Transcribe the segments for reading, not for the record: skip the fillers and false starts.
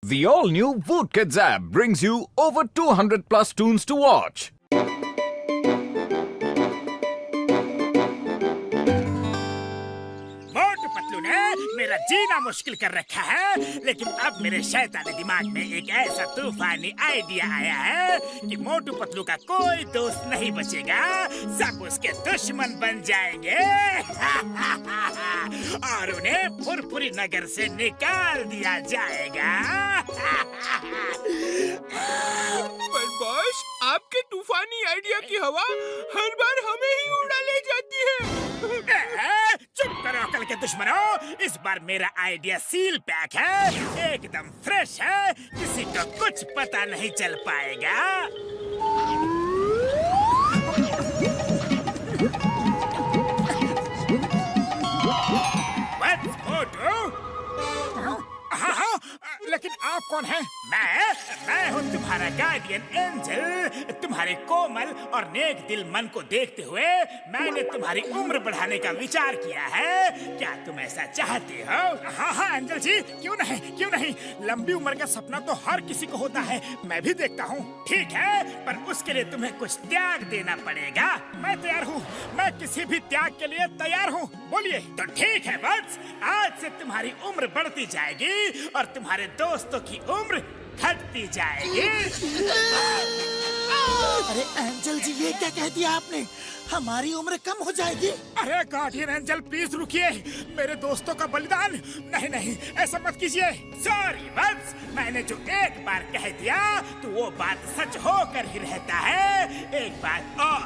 The all-new Voot Kids app brings you over 200 plus tunes to watch. Motu Patlu ने मेरा जीना मुश्किल कर रखा है, लेकिन अब मेरे शैतानी दिमाग में एक ऐसा तूफानी आइडिया आया है कि मोटू पतलू का कोई दोस्त नहीं बचेगा, सब उसके दुश्मन बन जाएंगे और उन्हें फुरफुरी नगर से निकाल दिया जाएगा। पर बॉस, आपके तूफानी आइडिया की हवा हर बार हमें ही उड़ा ले जाती है। चुप करो अकल के दुश्मनों, इस बार मेरा आइडिया सील पैक है, एकदम फ्रेश है, किसी को कुछ पता नहीं चल पाएगा। What's मोटू? हाँ, लेकिन आप कौन हैं? मैं हूँ तुम्हारा गार्डियन एंजल। तुम्हारे कोमल और नेक दिल मन को देखते हुए मैंने तुम्हारी उम्र बढ़ाने का विचार किया है। क्या तुम ऐसा चाहते हो? हाँ एंजल जी, क्यों नहीं। लंबी उम्र का सपना तो हर किसी को होता है, मैं भी देखता हूँ। ठीक है, पर उसके लिए तुम्हें कुछ त्याग देना पड़ेगा। मैं तैयार हूँ, मैं किसी भी त्याग के लिए तैयार हूँ। बोलिए। तो ठीक है बस, आज से तुम्हारी उम्र बढ़ती जाएगी और तुम्हारे दोस्तों की उम्र घटती जाएगी। अरे एंजल जी, ये क्या कह दिया आपने? हमारी उम्र कम हो जाएगी? अरे गार्डियन एंजल प्लीज रुकिए, मेरे दोस्तों का बलिदान नहीं, ऐसा मत कीजिए। सॉरी बस, मैंने जो एक बार कह दिया तो वो बात सच होकर ही रहता है। एक बात और,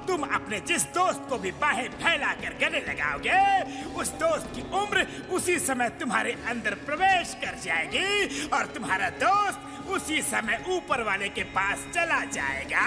तुम अपने जिस दोस्त को भी बाहें फैलाकर गले लगाओगे, उस दोस्त की उम्र उसी समय तुम्हारे अंदर प्रवेश कर जाएगी और तुम्हारा दोस्त उसी समय ऊपर वाले के पास चला जाएगा।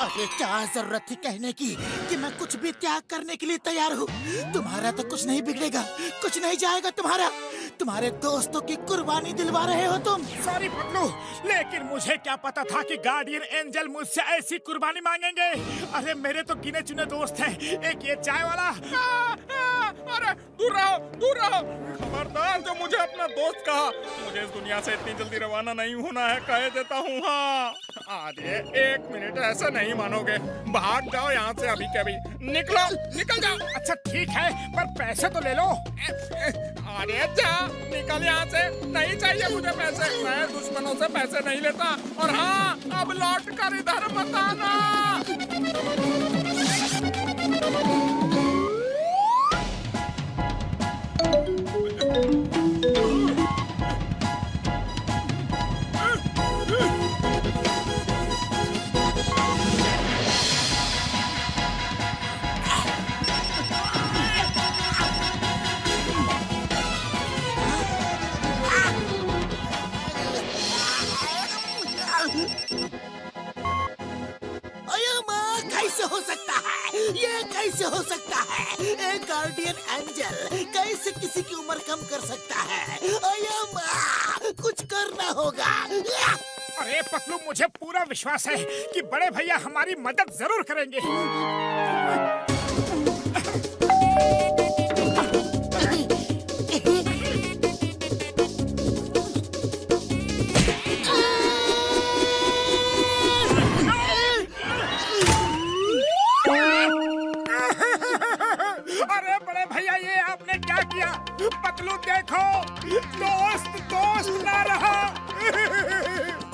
अरे क्या जरूरत थी कहने की कि मैं कुछ भी त्याग करने के लिए तैयार हूँ। तुम्हारा तो कुछ नहीं बिगड़ेगा, कुछ नहीं जाएगा तुम्हारे दोस्तों की कुर्बानी दिलवा रहे हो तुम। सॉरी पतलू, लेकिन मुझे क्या पता था कि गार्डियन एंजल मुझसे ऐसी कुर्बानी मांगेंगे। अरे मेरे तो गिने चुने दोस्त हैं, एक ये चाय वाला। अरे दूर रहो। खबरदार जो मुझे अपना दोस्त कहा, मुझे इस दुनिया से इतनी जल्दी रवाना नहीं होना है, कह देता हूँ। हाँ अरे 1 मिनट, ऐसा नहीं मानोगे, भाग जाओ यहाँ से अभी के अभी। निकल जाओ। अच्छा ठीक है, पर पैसे तो ले लो। अरे जा, निकल यहाँ से, नहीं चाहिए मुझे पैसे, मैं दुश्मनों से पैसे नहीं लेता। और हाँ, अब लौट कर इधर मत आना। कैसे हो सकता है? एक गार्डियन एंजल कैसे किसी की उम्र कम कर सकता है? कुछ करना होगा। अरे पतलू, मुझे पूरा विश्वास है कि बड़े भैया हमारी मदद जरूर करेंगे। अरे बड़े भैया, ये आपने क्या किया? पतलू देखो, दोस्त ना रहा।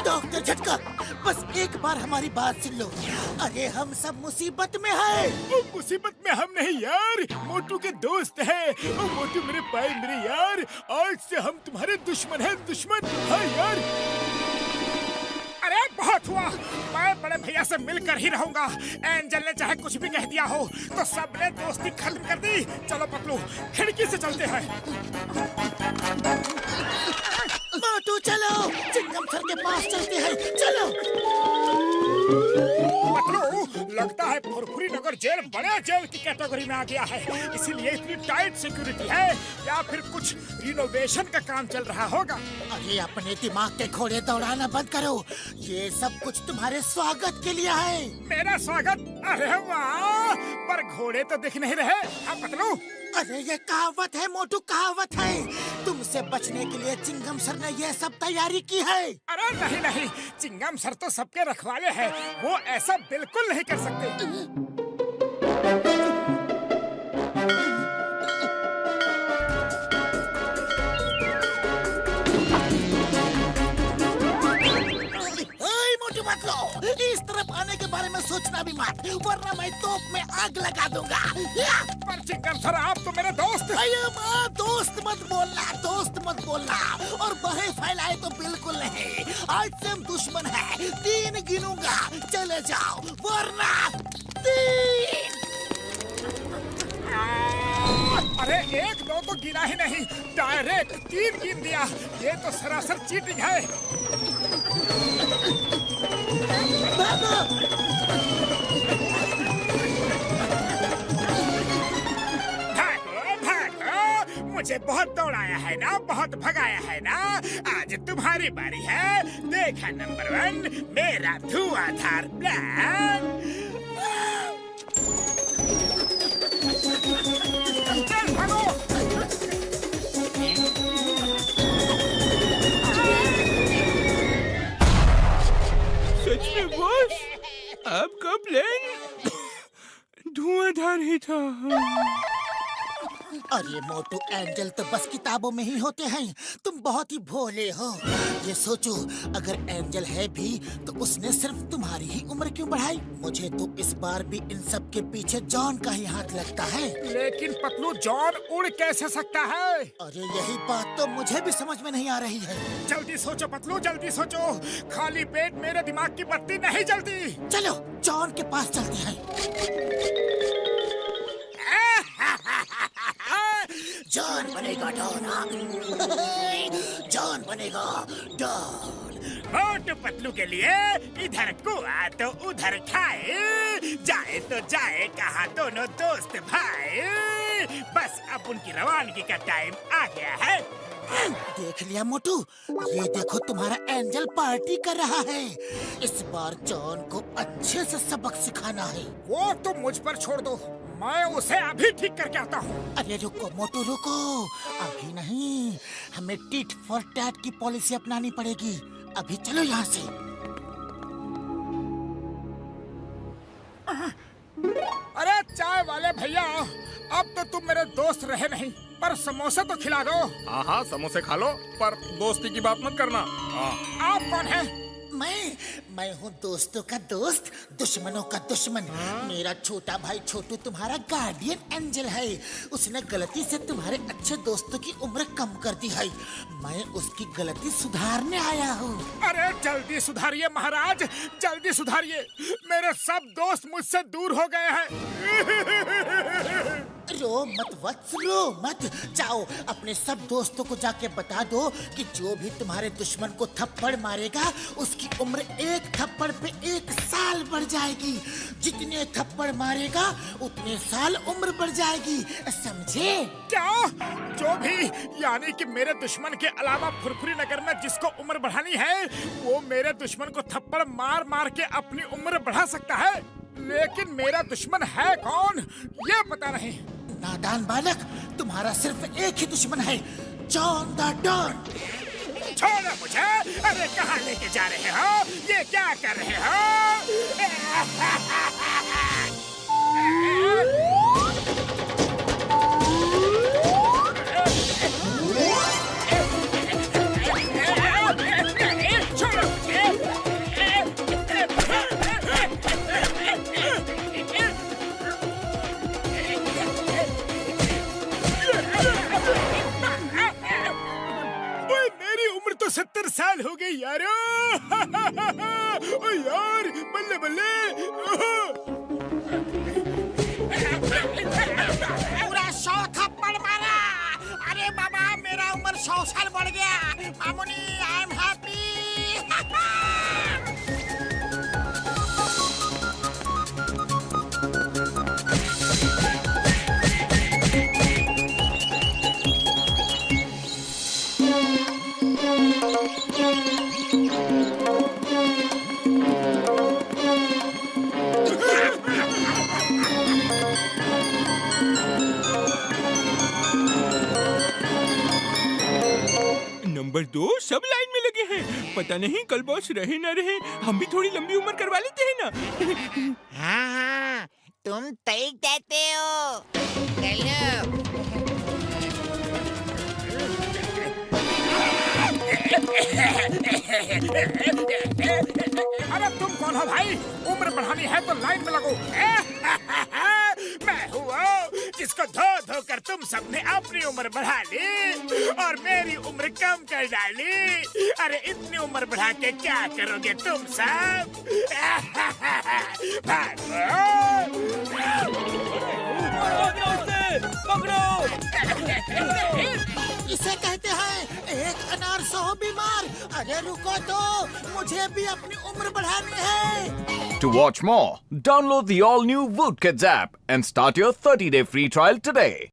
डॉक्टर झटका, बस एक बार हमारी बात सुन लो। अरे हम सब मुसीबत में हैं। मुसीबत में हम नहीं यार, मोटू के दोस्त हैं। मोटू मेरे भाई, मेरे यार, आज से हम तुम्हारे दुश्मन हैं, दुश्मन। हाँ यार। अरे बहुत हुआ, मैं बड़े भैया से मिलकर ही रहूंगा। एंजल ने चाहे कुछ भी कह दिया हो, तो सबने दोस्ती खत्म कर दी। चलो पतलू, खिड़की से चलते हैं। मोटू चलो, चिंगम सर के पास चलते हैं, चलो। पतलू, लगता है फुरफुरी नगर जेल बड़े जेल की कैटेगरी में आ गया है, इसीलिए इतनी टाइट सिक्योरिटी है, या फिर कुछ रिनोवेशन का काम चल रहा होगा। अरे अपने दिमाग के घोड़े दौड़ाना बंद करो, ये सब कुछ तुम्हारे स्वागत के लिए है। मेरा स्वागत? अरे वाह, पर घोड़े तो दिख नहीं रहे। हाँ पतलू। अरे ये कहावत है मोटू, कहावत है। तुमसे बचने के लिए चिंगम सर ने ये सब तैयारी की है। अरे नहीं नहीं, चिंगम सर तो सबके रखवाले हैं, वो ऐसा बिल्कुल नहीं कर सकते। मोटू पतलू, इस तरफ आने के बारे में सोचना भी मत, वरना मैं तोप में आग लगा दूंगा। पर चिंगम सर, आप तो मेरे दोस्त। दोस्त मत बोलना, दोस्त मत बोलना, और बहे फैलाए तो बिल्कुल नहीं। आज से हम दुश्मन हैं। 3 गिनूंगा, चले जाओ, वरना 3। अरे 1 2 तो गिना ही नहीं, डायरेक्ट 3 गिन दिया। ये तो सरासर चीटिंग है। भागो भागो, मुझे बहुत दौड़ाया है ना, बहुत भगाया है ना। आज तुम्हारी बारी है। देखा नंबर 1, मेरा धुआंधार प्लान। चल भागो। सच में बॉस, आपका प्लान धुआंधार ही था। अरे मोटू, एंजल तो बस किताबों में ही होते हैं। तुम बहुत ही भोले हो। ये सोचो, अगर एंजल है भी तो उसने सिर्फ तुम्हारी ही उम्र क्यों बढ़ाई? मुझे तो इस बार भी इन सब के पीछे जॉन का ही हाथ लगता है। लेकिन पतलू, जॉन उड़ कैसे सकता है? अरे यही बात तो मुझे भी समझ में नहीं आ रही है। जल्दी सोचो पतलू, जल्दी सोचो। खाली पेट मेरे दिमाग की बत्ती नहीं जलती। चलो जॉन के पास चलते हैं। जॉन बनेगा डॉन। जॉन बनेगा डॉन। मोटू पतलू के लिए इधर कुआं तो उधर खाए, जाए तो जाए कहाँ दोनों दोस्त भाई। बस अब उनकी रवानगी का टाइम आ गया है। देख लिया मोटू, ये देखो तुम्हारा एंजल पार्टी कर रहा है। इस बार जॉन को अच्छे से सबक सिखाना है। वो तो मुझ पर छोड़ दो, मैं उसे अभी ठीक करके आता हूँ। अरे रुको मोटू, रुको, अभी नहीं। हमें टिट फॉर टैट की पॉलिसी अपनानी पड़ेगी। अभी चलो यहाँ से। अरे चाय वाले भैया, अब तो तुम मेरे दोस्त रहे नहीं, पर समोसे तो खिला दो। हाँ, समोसे खा लो, पर दोस्ती की बात मत करना। आप कौन हैं? मैं हूँ दोस्तों का दोस्त, दुश्मनों का दुश्मन। मेरा छोटा भाई छोटू तुम्हारा गार्डियन एंजल है। उसने गलती से तुम्हारे अच्छे दोस्तों की उम्र कम कर दी है। मैं उसकी गलती सुधारने आया हूँ। अरे जल्दी सुधारिए महाराज, जल्दी सुधारिए। मेरे सब दोस्त मुझसे दूर हो गए हैं। रो मत वत्स, रो मत। जाओ अपने सब दोस्तों को जाके बता दो कि जो भी तुम्हारे दुश्मन को थप्पड़ मारेगा उसकी उम्र 1 थप्पड़ पे 1 साल बढ़ जाएगी। जितने थप्पड़ मारेगा उतने साल उम्र बढ़ जाएगी, समझे? क्या? जो भी, यानी कि मेरे दुश्मन के अलावा फुरफुरी नगर में जिसको उम्र बढ़ानी है वो मेरे दुश्मन को थप्पड़ मार मार के अपनी उम्र बढ़ा सकता है। लेकिन मेरा दुश्मन है कौन, ये पता नहीं। नादान बालक, तुम्हारा सिर्फ एक ही दुश्मन है, जॉन द डॉन। छोड़ो मुझे। अरे कहाँ लेके जा रहे हो? ये क्या कर रहे हो? छोड़ो मुझे। मेरी उम्र तो 70 साल हो गई यारो। ओ यार, बल्ले बल्ले। पूरा 100 थप्पड़ मारा। अरे बाबा, मेरा उम्र 100 साल बढ़ गया। Mamuni, I am happy. तो सब लाइन में लगे हैं। पता नहीं कल बॉस रहे ना रहे, हम भी थोड़ी लंबी उम्र करवा लेते हैं ना। हाँ, तुम तय कहते हो। चलो। अरे तुम कौन हो भाई? उम्र बढ़ानी है तो लाइन में लगो। मैं हूँ वो जिसको धो धो कर तुम सबने अपनी उम्र बढ़ा ली और मेरी उम्र कम कर डाली। अरे इतनी उम्र बढ़ा के क्या करोगे तुम सब? इसे कहते हैं एक अनार 100 बीमार। अरे रुको तो, मुझे भी अपनी उम्र बढ़ानी है। To watch more, download the all-new Woot Kids app and start your 30-day free trial today.